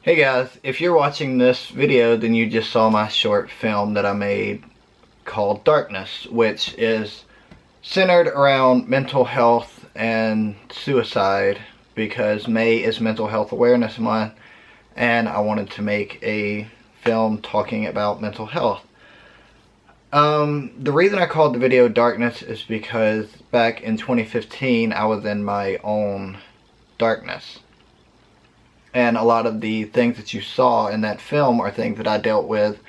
Hey guys, if you're watching this video, then you just saw my short film that I made called Darkness, which is centered around mental health and suicide because May is Mental Health Awareness Month, and I wanted to make a film talking about mental health. The reason I called the video Darkness is because back in 2015 I was in my own darkness. And a lot of the things that you saw in that film are things that I dealt with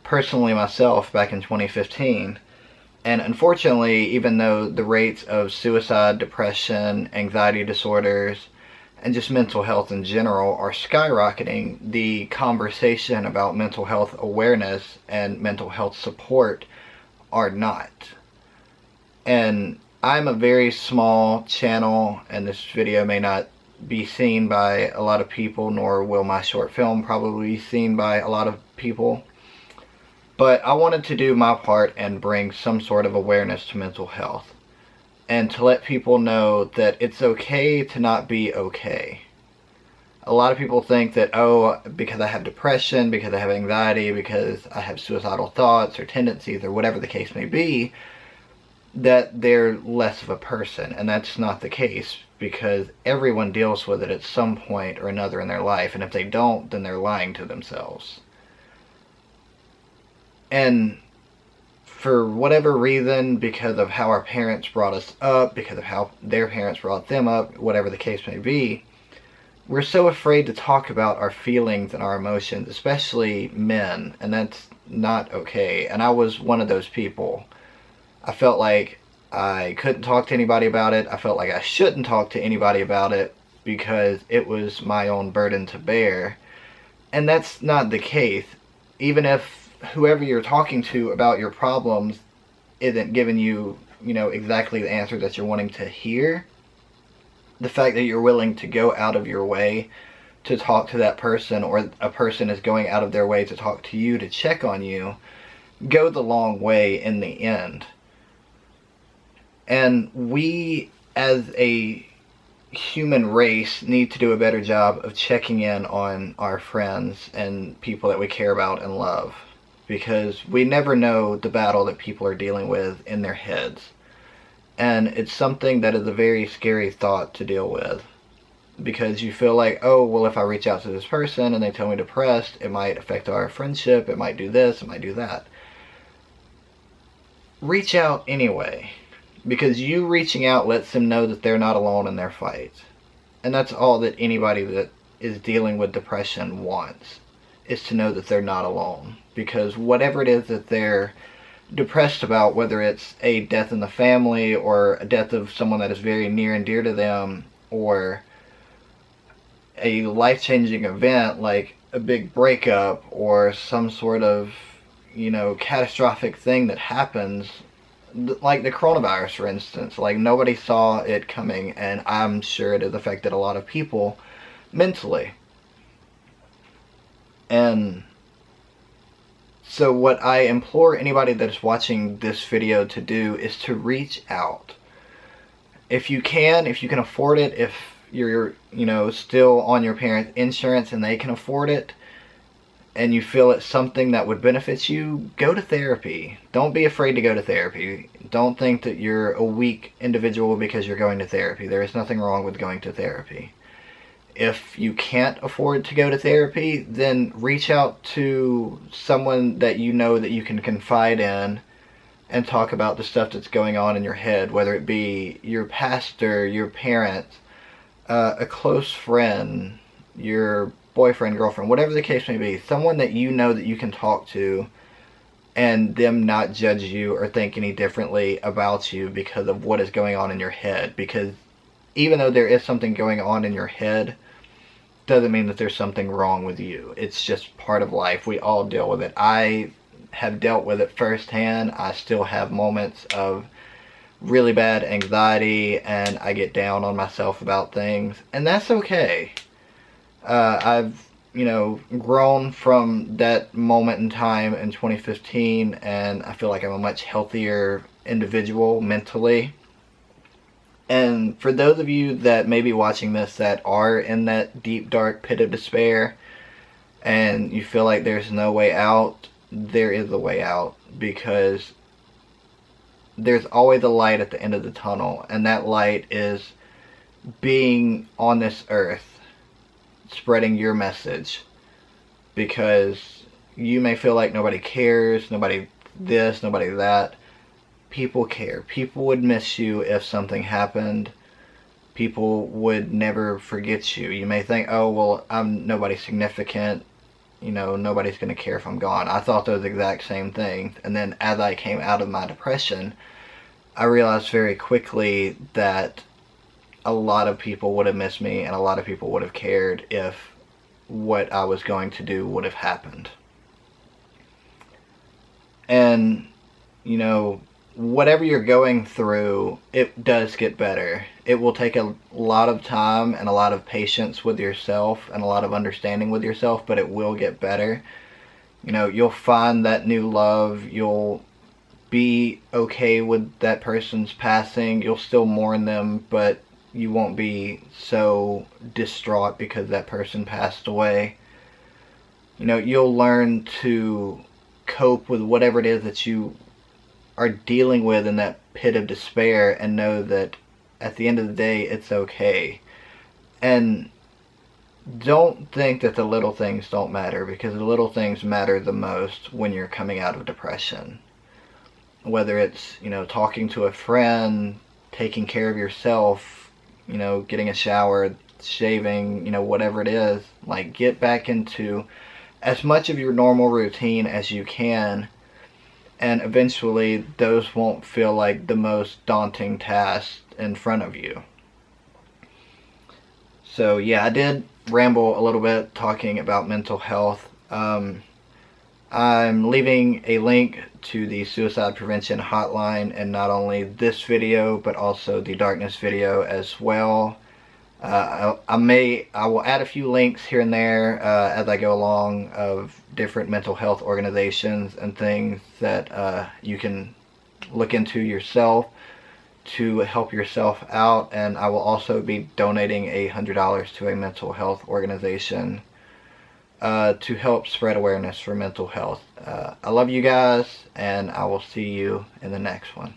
personally myself back in 2015. And unfortunately, even though the rates of suicide, depression, anxiety disorders, and just mental health in general are skyrocketing, the conversation about mental health awareness and mental health support are not. And I'm a very small channel, and this video may not be seen by a lot of people, nor will my short film probably be seen by a lot of people. But I wanted to do my part and bring some sort of awareness to mental health. And to let people know that it's okay to not be okay. A lot of people think that, oh, because I have depression, because I have anxiety, because I have suicidal thoughts or tendencies or whatever the case may be, that they're less of a person. And that's not the case, because everyone deals with it at some point or another in their life, and if they don't, then they're lying to themselves. And for whatever reason, because of how our parents brought us up, because of how their parents brought them up, whatever the case may be, we're so afraid to talk about our feelings and our emotions, especially men, and that's not okay. And I was one of those people. I felt like I couldn't talk to anybody about it. I felt like I shouldn't talk to anybody about it because it was my own burden to bear. And that's not the case. Even if whoever you're talking to about your problems isn't giving you, exactly the answer that you're wanting to hear, the fact that you're willing to go out of your way to talk to that person, or a person is going out of their way to talk to you, to check on you, goes a long way in the end. And we, as a human race, need to do a better job of checking in on our friends and people that we care about and love. Because we never know the battle that people are dealing with in their heads. And it's something that is a very scary thought to deal with. Because you feel like, oh, well, if I reach out to this person and they tell me depressed, it might affect our friendship, it might do this, it might do that. Reach out anyway. Because you reaching out lets them know that they're not alone in their fight. And that's all that anybody that is dealing with depression wants, is to know that they're not alone. Because whatever it is that they're depressed about, whether it's a death in the family, or a death of someone that is very near and dear to them, or a life-changing event like a big breakup, or some sort of, catastrophic thing that happens, like the coronavirus, for instance. Like, nobody saw it coming, and I'm sure it has affected a lot of people mentally. And so what I implore anybody that is watching this video to do is to reach out. If you can afford it, if you're, still on your parents' insurance and they can afford it, and you feel it's something that would benefit you, go to therapy. Don't be afraid to go to therapy. Don't think that you're a weak individual because you're going to therapy. There is nothing wrong with going to therapy. If you can't afford to go to therapy, then reach out to someone that you know that you can confide in and talk about the stuff that's going on in your head, whether it be your pastor, your parent, a close friend, your boyfriend, girlfriend, whatever the case may be. Someone that you know that you can talk to and them not judge you or think any differently about you because of what is going on in your head. Because even though there is something going on in your head, doesn't mean that there's something wrong with you. It's just part of life. We all deal with it. I have dealt with it firsthand. I still have moments of really bad anxiety, and I get down on myself about things, and that's okay. I've, grown from that moment in time in 2015, and I feel like I'm a much healthier individual mentally. And for those of you that may be watching this that are in that deep, dark pit of despair, and you feel like there's no way out, there is a way out, because there's always a light at the end of the tunnel, and that light is being on this earth, spreading your message. Because you may feel like nobody cares, nobody this, nobody that. People care. People would miss you if something happened. People would never forget you. You may think, oh, well, I'm nobody significant. You know, nobody's going to care if I'm gone. I thought those exact same things. And then as I came out of my depression, I realized very quickly that a lot of people would have missed me, and a lot of people would have cared if what I was going to do would have happened. And, you know, whatever you're going through, it does get better. It will take a lot of time and a lot of patience with yourself and a lot of understanding with yourself, but it will get better. You know, you'll find that new love. You'll be okay with that person's passing. You'll still mourn them, but you won't be so distraught because that person passed away. You know, you'll learn to cope with whatever it is that you are dealing with in that pit of despair, and know that at the end of the day, it's okay. And don't think that the little things don't matter, because the little things matter the most when you're coming out of depression. Whether it's, you know, talking to a friend, taking care of yourself, you know, getting a shower, shaving, you know, whatever it is, like, get back into as much of your normal routine as you can, and eventually those won't feel like the most daunting tasks in front of you. So yeah, I did ramble a little bit talking about mental health. I'm leaving a link to the suicide prevention hotline in not only this video, but also the darkness video as well. I will add a few links here and there as I go along of different mental health organizations and things that you can look into yourself to help yourself out. And I will also be donating $100 to a mental health organization to help spread awareness for mental health. I love you guys, and I will see you in the next one.